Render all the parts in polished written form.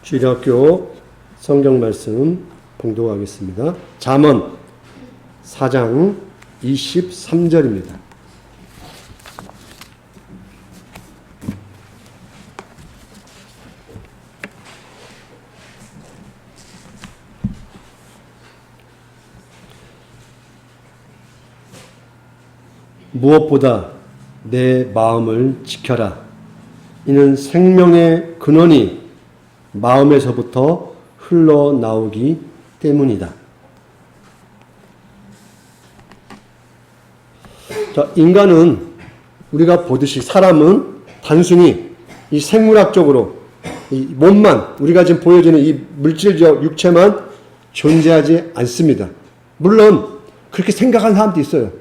주일학교 성경 말씀 봉독하겠습니다. 잠언 4장 23절입니다. 무엇보다 내 마음을 지켜라. 이는 생명의 근원이 마음에서부터 흘러나오기 때문이다. 자, 인간은 우리가 보듯이 사람은 단순히 이 생물학적으로 이 몸만, 우리가 지금 보여지는 이 물질적 육체만 존재하지 않습니다. 물론 그렇게 생각하는 사람도 있어요.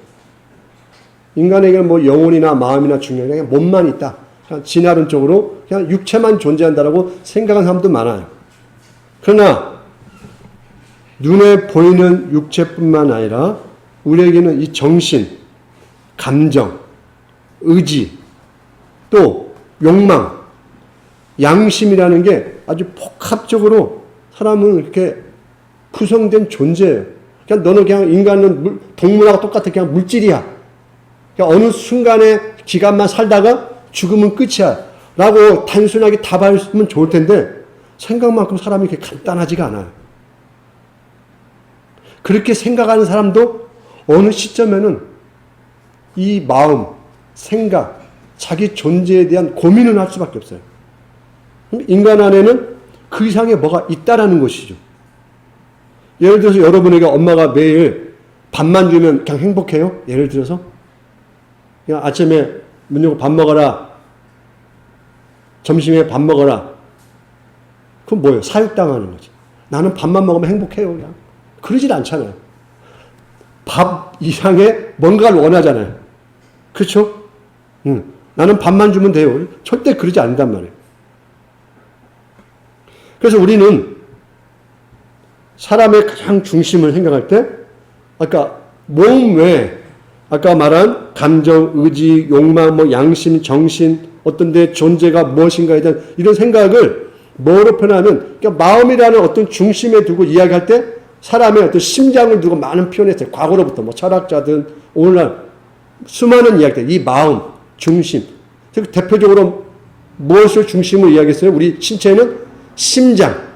인간에게는 뭐 영혼이나 마음이나 중요한 게 몸만 있다. 그냥 진화론적으로 그냥 육체만 존재한다라고 생각하는 사람도 많아요. 그러나 눈에 보이는 육체뿐만 아니라 우리에게는 이 정신, 감정, 의지, 또 욕망, 양심이라는 게 아주 복합적으로 사람은 이렇게 구성된 존재예요. 그냥 너는 그냥 인간은 동물하고 똑같아. 그냥 물질이야. 그러니까 어느 순간의 기간만 살다가 죽으면 끝이야. 라고 단순하게 답하면 좋을 텐데 생각만큼 사람이 그렇게 간단하지가 않아요. 그렇게 생각하는 사람도 어느 시점에는 이 마음, 생각, 자기 존재에 대한 고민을 할 수밖에 없어요. 인간 안에는 그 이상의 뭐가 있다라는 것이죠. 예를 들어서 여러분에게 엄마가 매일 밥만 주면 그냥 행복해요? 예를 들어서 그냥 아침에 문 열고 밥 먹어라. 점심에 밥 먹어라. 그건 뭐예요? 사육당하는 거지. 나는 밥만 먹으면 행복해요. 그냥. 그러질 않잖아요. 밥 이상의 뭔가를 원하잖아요. 그렇죠? 나는 밥만 주면 돼요. 절대 그러지 않는단 말이에요. 그래서 우리는 사람의 가장 중심을 생각할 때 아까 몸 외에 아까 말한 감정, 의지, 욕망, 뭐 양심, 정신, 어떤 데 존재가 무엇인가에 대한 이런 생각을 뭐로 표현하면 그러니까 마음이라는 어떤 중심에 두고 이야기할 때 사람의 어떤 심장을 두고 많은 표현했어요. 과거로부터 뭐 철학자든 오늘날 수많은 이야기들, 이 마음, 중심. 대표적으로 무엇을 중심으로 이야기했어요? 우리 신체는 심장.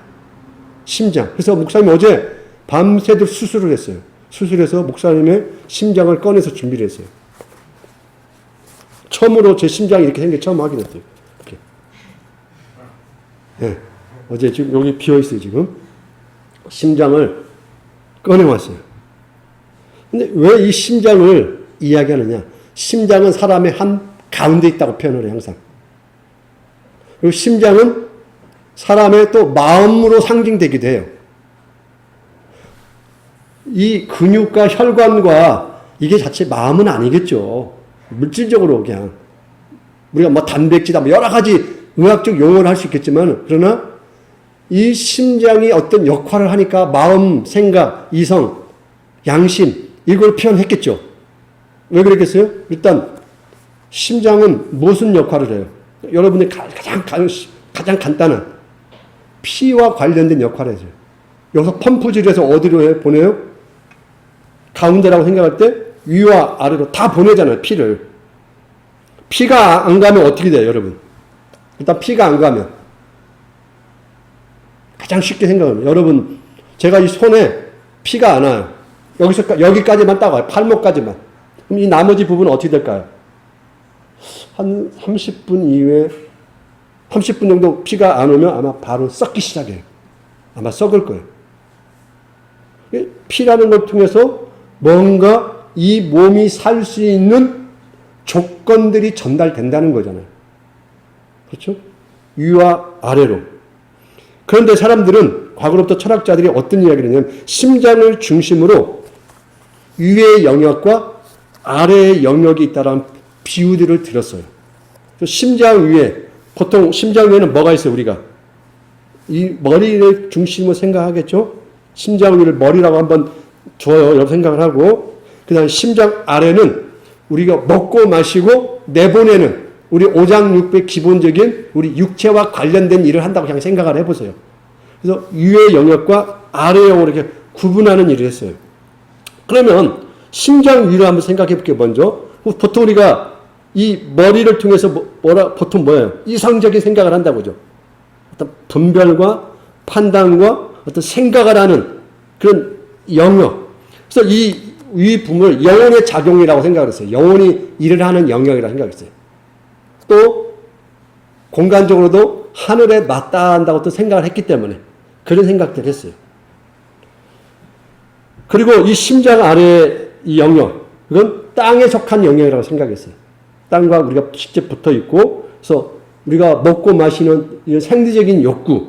그래서 목사님 어제 밤새도록 수술을 했어요. 수술해서 목사님의 심장을 꺼내서 준비를 했어요. 처음으로 제 심장이 이렇게 생긴 게 처음 확인했어요. 이렇게. 네. 어제 지금 여기 비어있어요, 지금. 심장을 꺼내왔어요. 근데 왜 이 심장을 이야기하느냐? 심장은 사람의 한 가운데 있다고 표현을 해요, 항상. 그리고 심장은 사람의 또 마음으로 상징되기도 해요. 이 근육과 혈관과 이게 자체 마음은 아니겠죠. 물질적으로 그냥 우리가 뭐 단백질이다 뭐 여러 가지 의학적 용어를 할 수 있겠지만 그러나 이 심장이 어떤 역할을 하니까 마음, 생각, 이성, 양심 이걸 표현했겠죠. 왜 그랬겠어요? 일단 심장은 무슨 역할을 해요? 여러분이 가장 간단한 피와 관련된 역할을 해요. 여기서 펌프질해서 어디로 보내요? 가운데라고 생각할 때 위와 아래로 다 보내잖아요. 피를. 피가 안 가면 어떻게 돼요, 여러분? 일단 피가 안 가면 가장 쉽게 생각하면 여러분 제가 이 손에 피가 안 와요. 여기까지만 딱 와요. 팔목까지만. 그럼 이 나머지 부분은 어떻게 될까요? 한 30분 이후에 30분 정도 피가 안 오면 아마 바로 썩기 시작해요. 아마 썩을 거예요. 피라는 걸 통해서 뭔가 이 몸이 살 수 있는 조건들이 전달된다는 거잖아요. 그렇죠? 위와 아래로. 그런데 사람들은 과거로부터 철학자들이 어떤 이야기를 했냐면 심장을 중심으로 위의 영역과 아래의 영역이 있다라는 비유들을 들었어요. 심장 위에 보통 심장 위에는 뭐가 있어요, 우리가? 이 머리를 중심으로 생각하겠죠? 심장 위를 머리라고 한번 줘요. 여러분 생각을 하고. 그 다음에 심장 아래는 우리가 먹고 마시고 내보내는 우리 오장육부의 기본적인 우리 육체와 관련된 일을 한다고 그냥 생각을 해보세요. 그래서 위의 영역과 아래의 영역을 이렇게 구분하는 일을 했어요. 그러면 심장 위로 한번 생각해 볼게요. 먼저 보통 우리가 이 머리를 통해서 보통 뭐예요? 이상적인 생각을 한다고죠. 어떤 분별과 판단과 어떤 생각을 하는 그런 영역. 그래서 이 부분을 영혼의 작용이라고 생각을 했어요. 영혼이 일을 하는 영역이라고 생각했어요. 또 공간적으로도 하늘에 맞닿는다고 또 생각을 했기 때문에 그런 생각들을 했어요. 그리고 이 심장 아래의 이 영역, 이건 땅에 속한 영역이라고 생각했어요. 땅과 우리가 직접 붙어 있고, 그래서 우리가 먹고 마시는 이런 생리적인 욕구,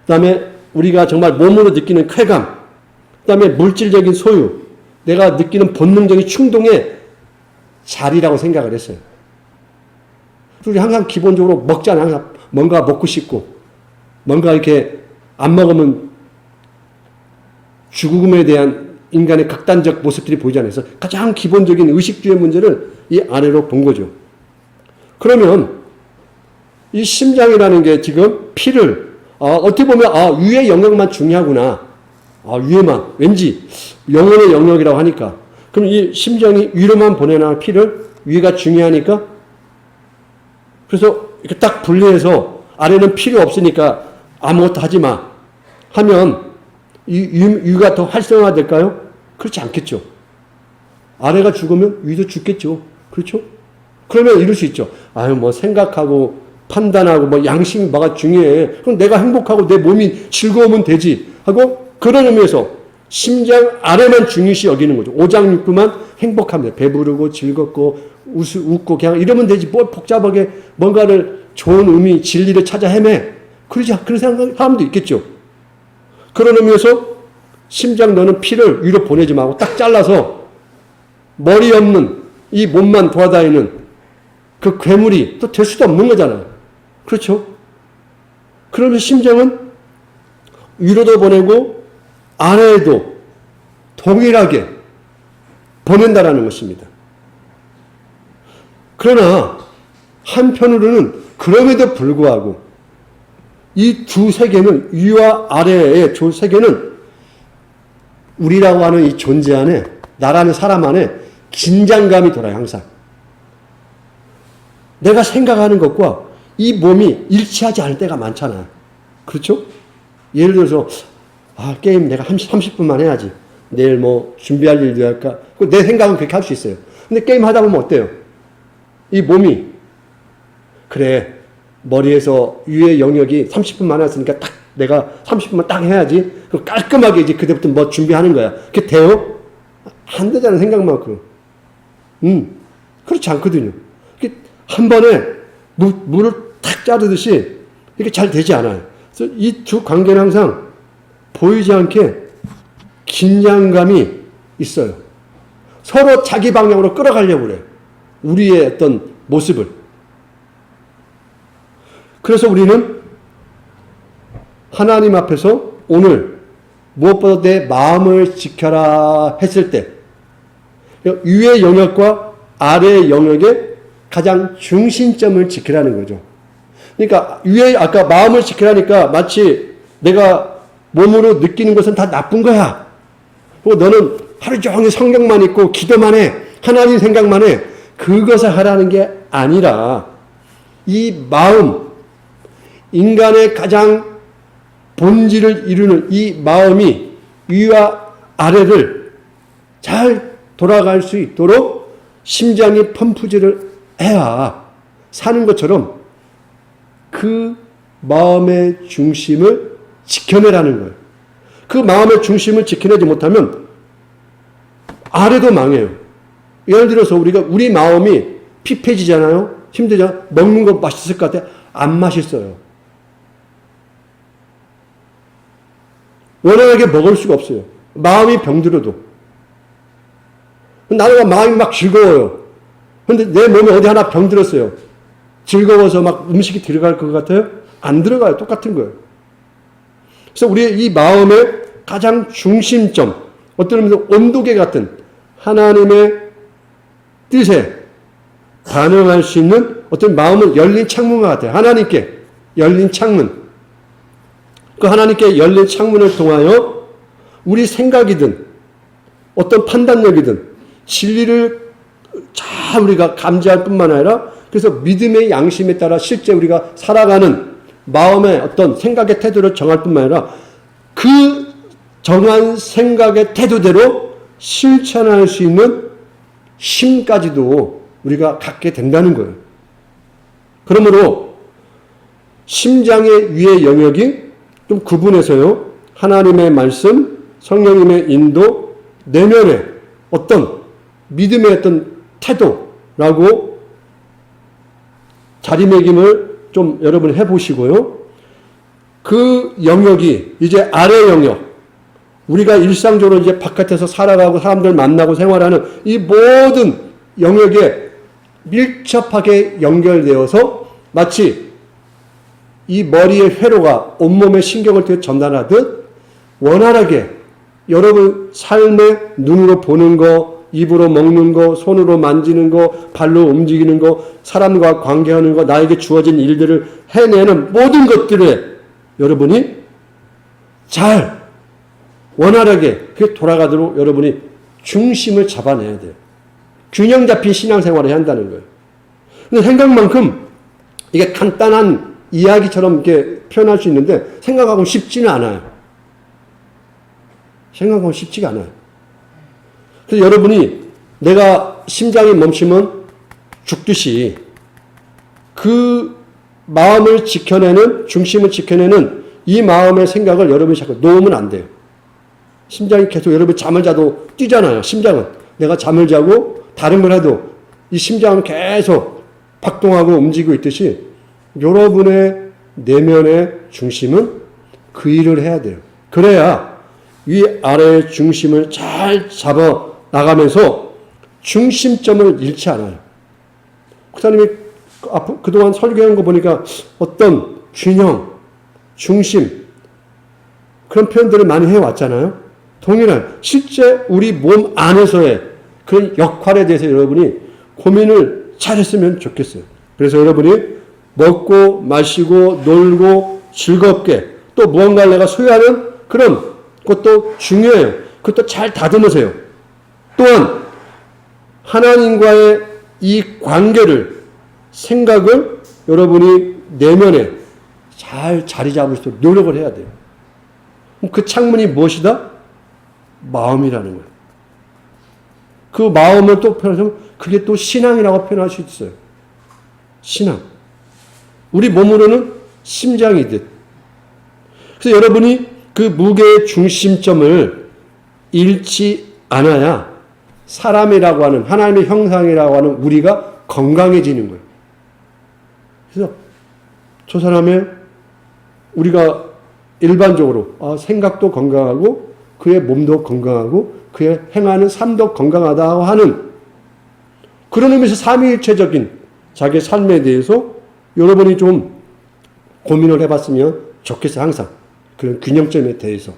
그 다음에 우리가 정말 몸으로 느끼는 쾌감, 그 다음에 물질적인 소유, 내가 느끼는 본능적인 충동의 자리라고 생각을 했어요. 우리 항상 기본적으로 먹잖아요. 항상 뭔가 먹고 싶고, 뭔가 이렇게 안 먹으면 죽음에 대한 인간의 극단적 모습들이 보이잖아요. 그래서 가장 기본적인 의식주의 문제를 이 아래로 본 거죠. 그러면 이 심장이라는 게 지금 피를 어떻게 보면 위의 영역만 중요하구나. 위에만 왠지 영혼의 영역이라고 하니까 그럼 이 심장이 위로만 보내는 피를 위가 중요하니까 그래서 이렇게 딱 분리해서 아래는 필요 없으니까 아무것도 하지 마 하면 이 위가 더 활성화될까요? 그렇지 않겠죠. 아래가 죽으면 위도 죽겠죠. 그렇죠? 그러면 이럴 수 있죠. 뭐 생각하고 판단하고 뭐 양심이 뭐가 중요해. 그럼 내가 행복하고 내 몸이 즐거우면 되지 하고 그런 의미에서 심장 아래만 중요시 여기는 거죠. 오장육부만 행복합니다. 배부르고 즐겁고 웃고 그냥 이러면 되지. 뭐 복잡하게 뭔가를 좋은 의미, 진리를 찾아 헤매. 그런 생각하는 사람도 있겠죠. 그런 의미에서 심장 너는 피를 위로 보내지 말고 딱 잘라서 머리 없는 이 몸만 돌아다니는 그 괴물이 또 될 수도 없는 거잖아요. 그렇죠? 그러면 심장은 위로도 보내고 아래에도 동일하게 보낸다라는 것입니다. 그러나 한편으로는 그럼에도 불구하고 이 두 세계는 위와 아래의 두 세계는 우리라고 하는 이 존재 안에 나라는 사람 안에 긴장감이 돌아요. 항상. 내가 생각하는 것과 이 몸이 일치하지 않을 때가 많잖아요. 그렇죠? 예를 들어서 게임 내가 30분만 해야지. 내일 뭐 준비할 일도 할까? 내 생각은 그렇게 할 수 있어요. 근데 게임 하다 보면 어때요? 이 몸이 그래 머리에서 위의 영역이 30분만 했으니까 딱 내가 30분만 딱 해야지. 깔끔하게 이제 그때부터 뭐 준비하는 거야. 그게 돼요? 안 되잖아요. 생각만큼. 그렇지 않거든요. 한 번에 물을 탁 자르듯이 이렇게 잘 되지 않아요. 그래서 이 두 관계는 항상 보이지 않게 긴장감이 있어요. 서로 자기 방향으로 끌어가려고 그래요. 우리의 어떤 모습을. 그래서 우리는 하나님 앞에서 오늘 무엇보다 내 마음을 지켜라 했을 때 위의 영역과 아래의 영역의 가장 중심점을 지키라는 거죠. 그러니까 위에 아까 마음을 지키라니까 마치 내가 몸으로 느끼는 것은 다 나쁜 거야. 그리고 너는 하루 종일 성경만 읽고 기도만 해. 하나님 생각만 해. 그것을 하라는 게 아니라 이 마음, 인간의 가장 본질을 이루는 이 마음이 위와 아래를 잘 돌아갈 수 있도록 심장이 펌프질을 해야 사는 것처럼 그 마음의 중심을 지켜내라는 거예요. 그 마음의 중심을 지켜내지 못하면 아래도 망해요. 예를 들어서 우리 마음이 피폐해지잖아요. 힘들잖아요. 먹는 거 맛있을 것 같아. 안 맛있어요. 원활하게 먹을 수가 없어요. 마음이 병들어도. 나는 마음이 막 즐거워요. 근데 내 몸에 어디 하나 병들었어요. 즐거워서 막 음식이 들어갈 것 같아요? 안 들어가요. 똑같은 거예요. 그래서 우리의 이 마음의 가장 중심점, 어떤 의미에서 온도계 같은 하나님의 뜻에 반응할 수 있는 어떤 마음은 열린 창문과 같아요. 하나님께 열린 창문. 그 하나님께 열린 창문을 통하여 우리 생각이든 어떤 판단력이든 진리를 잘 우리가 감지할 뿐만 아니라 그래서 믿음의 양심에 따라 실제 우리가 살아가는 마음의 어떤 생각의 태도를 정할 뿐만 아니라 그 정한 생각의 태도대로 실천할 수 있는 힘까지도 우리가 갖게 된다는 거예요. 그러므로 심장의 위의 영역이 좀 구분해서요. 하나님의 말씀, 성령님의 인도, 내면의 어떤 믿음의 어떤 태도라고 자리매김을 좀 여러분 해보시고요. 그 영역이 이제 아래 영역, 우리가 일상적으로 이제 바깥에서 살아가고 사람들 만나고 생활하는 이 모든 영역에 밀접하게 연결되어서 마치 이 머리의 회로가 온몸의 신경을 통해 전달하듯 원활하게 여러분 삶의 눈으로 보는 거, 입으로 먹는 거, 손으로 만지는 거, 발로 움직이는 거, 사람과 관계하는 거, 나에게 주어진 일들을 해내는 모든 것들에 여러분이 잘 원활하게 그게 돌아가도록 여러분이 중심을 잡아내야 돼요. 균형 잡힌 신앙생활을 해야 한다는 거예요. 근데 생각만큼 이게 간단한 이야기처럼 이렇게 표현할 수 있는데 생각하고는 쉽지는 않아요. 생각하고는 쉽지가 않아요. 그래서 여러분이 내가 심장이 멈추면 죽듯이 그 마음을 지켜내는, 중심을 지켜내는 이 마음의 생각을 여러분이 자꾸 놓으면 안 돼요. 심장이 계속 여러분이 잠을 자도 뛰잖아요. 심장은. 내가 잠을 자고 다른 걸 해도 이 심장은 계속 박동하고 움직이고 있듯이 여러분의 내면의 중심은 그 일을 해야 돼요. 그래야 위아래의 중심을 잘 잡아 나가면서 중심점을 잃지 않아요. 목사님이 그동안 설교한 거 보니까 어떤 균형, 중심 그런 표현들을 많이 해왔잖아요. 동일한 실제 우리 몸 안에서의 그런 역할에 대해서 여러분이 고민을 잘했으면 좋겠어요. 그래서 여러분이 먹고 마시고 놀고 즐겁게 또 무언가를 내가 소유하는 그런 것도 중요해요. 그것도 잘 다듬으세요. 또한 하나님과의 이 관계를, 생각을 여러분이 내면에 잘 자리 잡을 수 있도록 노력을 해야 돼요. 그 창문이 무엇이다? 마음이라는 거예요. 그 마음을 또 표현하면 그게 또 신앙이라고 표현할 수 있어요. 신앙. 우리 몸으로는 심장이듯. 그래서 여러분이 그 무게의 중심점을 잃지 않아야 사람이라고 하는, 하나님의 형상이라고 하는 우리가 건강해지는 거예요. 그래서 저 사람의 우리가 일반적으로 생각도 건강하고 그의 몸도 건강하고 그의 행하는 삶도 건강하다고 하는 그런 의미에서 삼위일체적인 자기의 삶에 대해서 여러분이 좀 고민을 해봤으면 좋겠어요. 항상 그런 균형점에 대해서.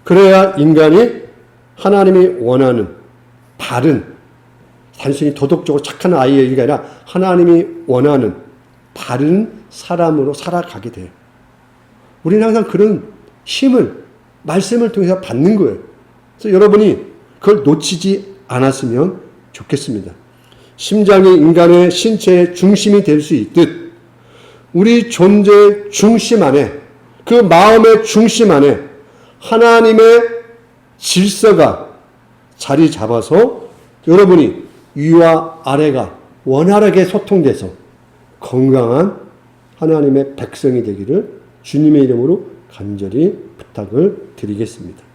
그래야 인간이 하나님이 원하는 바른, 단순히 도덕적으로 착한 아이의 얘기가 아니라 하나님이 원하는 바른 사람으로 살아가게 돼요. 우리는 항상 그런 힘을 말씀을 통해서 받는 거예요. 그래서 여러분이 그걸 놓치지 않았으면 좋겠습니다. 심장이 인간의 신체의 중심이 될 수 있듯 우리 존재의 중심 안에, 그 마음의 중심 안에 하나님의 질서가 자리 잡아서 여러분이 위와 아래가 원활하게 소통돼서 건강한 하나님의 백성이 되기를 주님의 이름으로 간절히 부탁을 드리겠습니다.